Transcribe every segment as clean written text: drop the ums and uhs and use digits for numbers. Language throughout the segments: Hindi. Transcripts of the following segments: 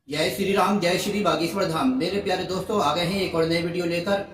जय श्री राम, जय श्री बागेश्वर धाम। मेरे प्यारे दोस्तों, आ गए हैं एक और नई वीडियो लेकर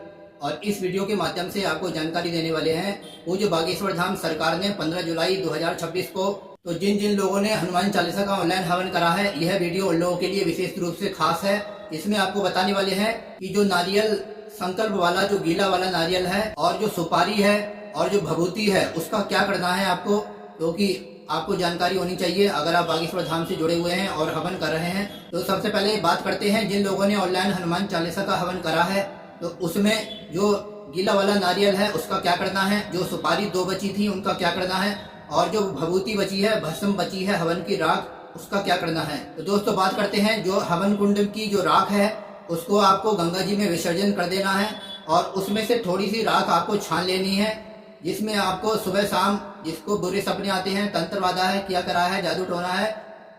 और इस वीडियो के माध्यम से आपको जानकारी देने वाले हैं। पूज्य बागेश्वर धाम सरकार ने 15 जुलाई 2026 को तो जिन जिन लोगों ने हनुमान चालीसा का ऑनलाइन हवन करा है, यह वीडियो उन लोगों के लिए विशेष रूप से खास है। इसमें आपको बताने वाले हैं कि जो नारियल संकल्प वाला, जो गीला वाला नारियल है और जो सुपारी है और जो भभूति है, उसका क्या करना है आपको, क्योंकि आपको जानकारी होनी चाहिए अगर आप बागेश्वर धाम से जुड़े हुए हैं और हवन कर रहे हैं। तो सबसे पहले बात करते हैं जिन लोगों ने ऑनलाइन हनुमान चालीसा का हवन करा है, तो उसमें जो गीला वाला नारियल है उसका क्या करना है, जो सुपारी 2 बची थी उनका क्या करना है, और जो भभूति बची है, भस्म बची है हवन की राख, उसका क्या करना है। तो दोस्तों बात करते हैं, जो हवन कुंड की जो राख है उसको आपको गंगा जी में विसर्जन कर देना है और उसमें से थोड़ी सी राख आपको छान लेनी है, जिसमें आपको सुबह शाम जिसको बुरे सपने आते हैं, तंत्रवादा है, किया करा है, जादू टोना है,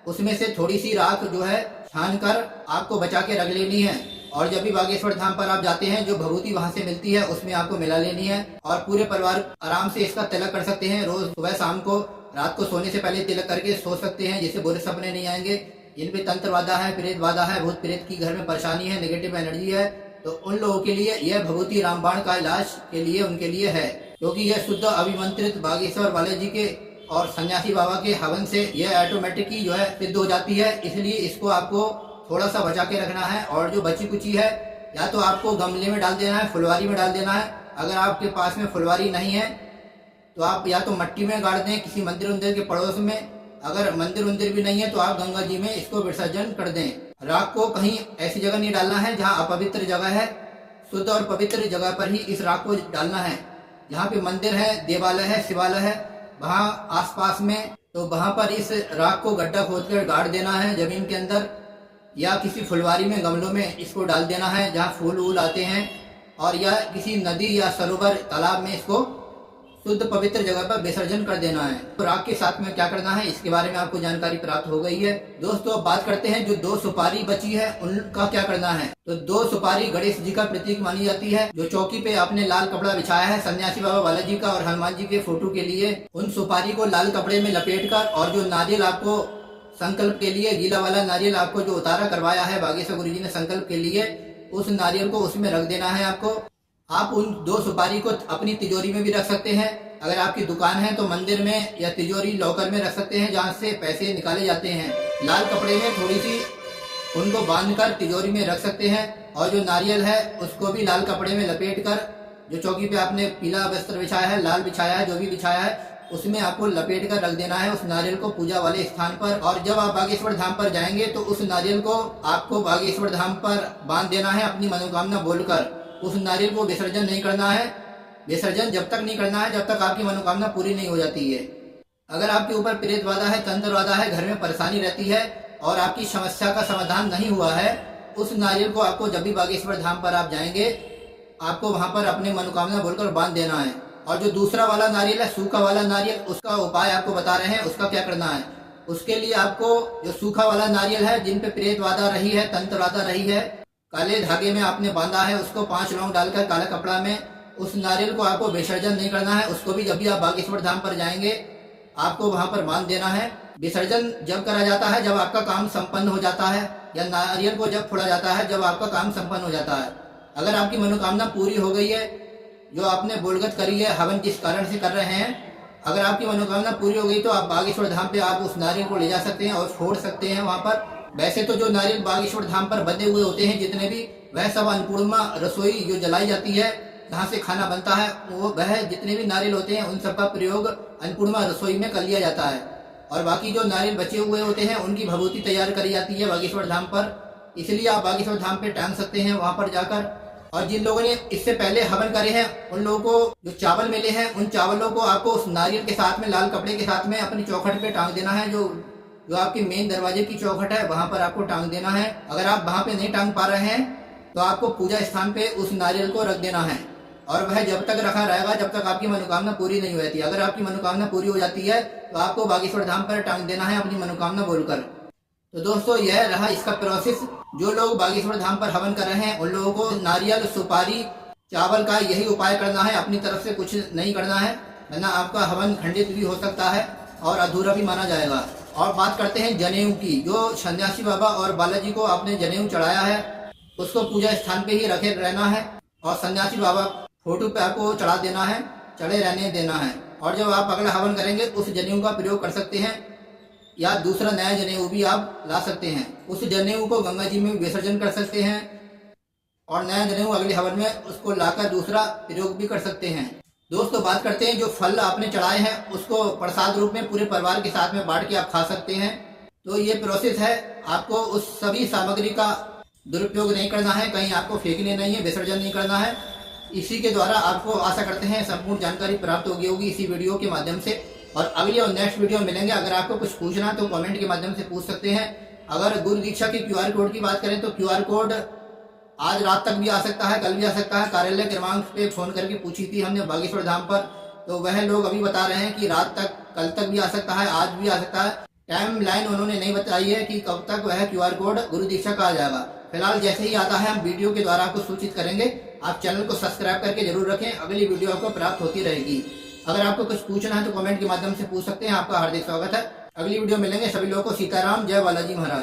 उसमें से थोड़ी सी राख जो है छान कर आपको बचा के रख लेनी है। और जब भी बागेश्वर धाम पर आप जाते हैं, जो भभूति वहां से मिलती है उसमें आपको मिला लेनी है और पूरे परिवार आराम से इसका तिलक कर सकते हैं। रोज सुबह शाम को, रात को सोने से पहले तिलक करके सो सकते हैं, जिससे बुरे सपने नहीं आएंगे। जिन पे तंत्रवादा है, प्रेत वादा है, भूत प्रेत की घर में परेशानी है, नेगेटिव एनर्जी है, तो उन लोगों के लिए यह भभूति रामबाण का इलाज के लिए उनके लिए है, क्योंकि यह शुद्ध अभिमंत्रित बागेश्वर वाले जी के और सन्यासी बाबा के हवन से यह ऑटोमेटिकली जो है सिद्ध हो जाती है। इसलिए इसको आपको थोड़ा सा बचा के रखना है और जो बची कुची है या तो आपको गमले में डाल देना है, फुलवारी में डाल देना है। अगर आपके पास में फुलवारी नहीं है तो आप या तो मट्टी में गाड़ दें किसी मंदिर उंदिर के पड़ोस में। अगर मंदिर उंदिर भी नहीं है तो आप गंगा जी में इसको विसर्जन कर दें। राख को कहीं ऐसी जगह नहीं डालना है जहाँ अपवित्र जगह है, शुद्ध और पवित्र जगह पर ही इस राख को डालना है। जहाँ पे मंदिर है, देवालय है, शिवालय है, वहाँ आसपास में, तो वहाँ पर इस राख को गड्ढा खोद कर गाड़ देना है जमीन के अंदर, या किसी फुलवारी में, गमलों में इसको डाल देना है जहाँ फूल वूल आते हैं, और या किसी नदी या सरोवर तालाब में इसको शुद्ध पवित्र जगह पर विसर्जन कर देना है। तो राख के साथ में क्या करना है इसके बारे में आपको जानकारी प्राप्त हो गई है। दोस्तों अब बात करते हैं, जो 2 सुपारी बची है उनका क्या करना है। तो 2 सुपारी गणेश जी का प्रतीक मानी जाती है। जो चौकी पे आपने लाल कपड़ा बिछाया है सन्यासी बाबा बालाजी का और हनुमान जी के फोटो के लिए, उन सुपारी को लाल कपड़े में लपेट कर, और जो नारियल आपको संकल्प के लिए, गीला वाला नारियल आपको जो उतारा करवाया है बागेश्वर गुरु जी ने संकल्प के लिए, उस नारियल को उसमें रख देना है आपको। आप उन 2 सुपारी को अपनी तिजोरी में भी रख सकते हैं। अगर आपकी दुकान है तो मंदिर में या तिजोरी लॉकर में रख सकते हैं जहाँ से पैसे निकाले जाते हैं। लाल कपड़े में थोड़ी सी उनको बांधकर तिजोरी में रख सकते हैं, और जो नारियल है उसको भी लाल कपड़े में लपेट कर, जो चौकी पे आपने पीला वस्त्र बिछाया है, लाल बिछाया है, जो भी बिछाया है, उसमें आपको लपेट कर रख देना है उस नारियल को पूजा वाले स्थान पर। और जब आप बागेश्वर धाम पर जाएंगे तो उस नारियल को आपको बागेश्वर धाम पर बांध देना है अपनी मनोकामना बोलकर। उस नारियल को विसर्जन नहीं करना है। विसर्जन जब तक नहीं करना है जब तक आपकी मनोकामना पूरी नहीं हो जाती है। अगर आपके ऊपर प्रेत वादा है, तंत्र वादा है, घर में परेशानी रहती है और आपकी समस्या का समाधान नहीं हुआ है, उस नारियल को आपको जब भी बागेश्वर धाम पर आप जाएंगे, आपको वहां पर अपने मनोकामना बोलकर बांध देना है। और जो दूसरा वाला नारियल है, सूखा वाला नारियल, उसका उपाय आपको बता रहे हैं, उसका क्या करना है। उसके लिए आपको जो सूखा वाला नारियल है, जिन पे प्रेत वादा रही है, तंत्र वादा रही है, काले धागे में आपने बांधा है, उसको 5 लौंग डालकर काला कपड़ा में, उस नारियल को आपको विसर्जन नहीं करना है। उसको भी जब भी आप बागेश्वर धाम पर जाएंगे आपको वहां पर बांध देना है। विसर्जन जब करा जाता है जब आपका काम संपन्न हो जाता है, या नारियल को जब फोड़ा जाता है जब आपका काम संपन्न हो जाता है। अगर आपकी मनोकामना पूरी हो गई है, जो आपने बोलगत करी है, हवन जिस कारण से कर रहे हैं, अगर आपकी मनोकामना पूरी हो गई तो आप बागेश्वर धाम पे आप उस नारियल को ले जा सकते हैं और फोड़ सकते हैं वहां पर। वैसे तो जो नारियल बागेश्वर धाम पर बंधे हुए होते हैं जितने भी, वह सब अन्नपूर्णा रसोई जो जलाई जाती है, जहाँ से खाना बनता है, वह जितने भी नारियल होते हैं उन सब का प्रयोग अन्नपूर्णा रसोई में कर लिया जाता है। और बाकी जो नारियल बचे हुए होते हैं उनकी भभूति तैयार करी जाती है बागेश्वर धाम पर। इसलिए आप बागेश्वर धाम पे टांग सकते हैं वहां पर जाकर। और जिन लोगों ने इससे पहले हवन करे हैं उन लोगों को जो चावल मिले हैं, उन चावलों को आपको उस नारियल के साथ में, लाल कपड़े के साथ में अपनी चौखट पे टांग देना है। जो आपकी मेन दरवाजे की चौखट है वहां पर आपको टांग देना है। अगर आप वहां पे नहीं टांग पा रहे हैं तो आपको पूजा स्थान पे उस नारियल को रख देना है, और वह जब तक रखा रहेगा जब तक आपकी मनोकामना पूरी नहीं हो जाती। अगर आपकी मनोकामना पूरी हो जाती है तो आपको बागेश्वर धाम पर टांग देना है अपनी मनोकामना बोलकर। तो दोस्तों यह रहा इसका प्रोसेस। जो लोग बागेश्वर धाम पर हवन कर रहे हैं उन लोगों को नारियल, सुपारी, चावल का यही उपाय करना है, अपनी तरफ से कुछ नहीं करना है, वरना आपका हवन खंडित भी हो सकता है और अधूरा भी माना जाएगा। और बात करते हैं जनेऊ की। जो सन्यासी बाबा और बालाजी को आपने जनेऊ चढ़ाया है उसको पूजा स्थान पे ही रखे रहना है और सन्यासी बाबा फोटो पे आपको चढ़ा देना है, चढ़े रहने देना है। और जब आप अगला हवन करेंगे उस जनेऊ का प्रयोग कर सकते हैं या दूसरा नया जनेऊ भी आप ला सकते हैं। उस जनेऊ को गंगा जी में विसर्जन कर सकते हैं और नया जनेऊ अगले हवन में उसको लाकर दूसरा प्रयोग भी कर सकते हैं। दोस्तों बात करते हैं जो फल आपने चढ़ाए हैं उसको प्रसाद रूप में पूरे परिवार के साथ में बांट के आप खा सकते हैं। तो ये प्रोसेस है, आपको उस सभी सामग्री का दुरुपयोग नहीं करना है, कहीं आपको फेंकने नहीं है, विसर्जन नहीं करना है। इसी के द्वारा आपको आशा करते हैं संपूर्ण जानकारी प्राप्त होगी इसी वीडियो के माध्यम से। और अगली और नेक्स्ट वीडियो मिलेंगे। अगर आपको कुछ पूछना तो कमेंट के माध्यम से पूछ सकते हैं। अगर गुरु दीक्षा की QR कोड की बात करें तो QR कोड आज रात तक भी आ सकता है, कल भी आ सकता है। कार्यालय क्रमांक पे फोन करके पूछी थी हमने बागेश्वर धाम पर, तो वह लोग अभी बता रहे हैं कि रात तक, कल तक भी आ सकता है, आज भी आ सकता है। टाइम लाइन उन्होंने नहीं बताई है कि कब तक वह QR कोड गुरु दीक्षा का आ जाएगा। फिलहाल जैसे ही आता है हम वीडियो के द्वारा आपको सूचित करेंगे। आप चैनल को सब्सक्राइब करके जरूर रखें, अगली वीडियो आपको प्राप्त होती रहेगी। अगर आपको कुछ पूछना है तो कमेंट के माध्यम से पूछ सकते हैं। आपका हार्दिक स्वागत है। अगली वीडियो मिलेंगे। सभी लोगों को सीताराम, जय बालाजी महाराज।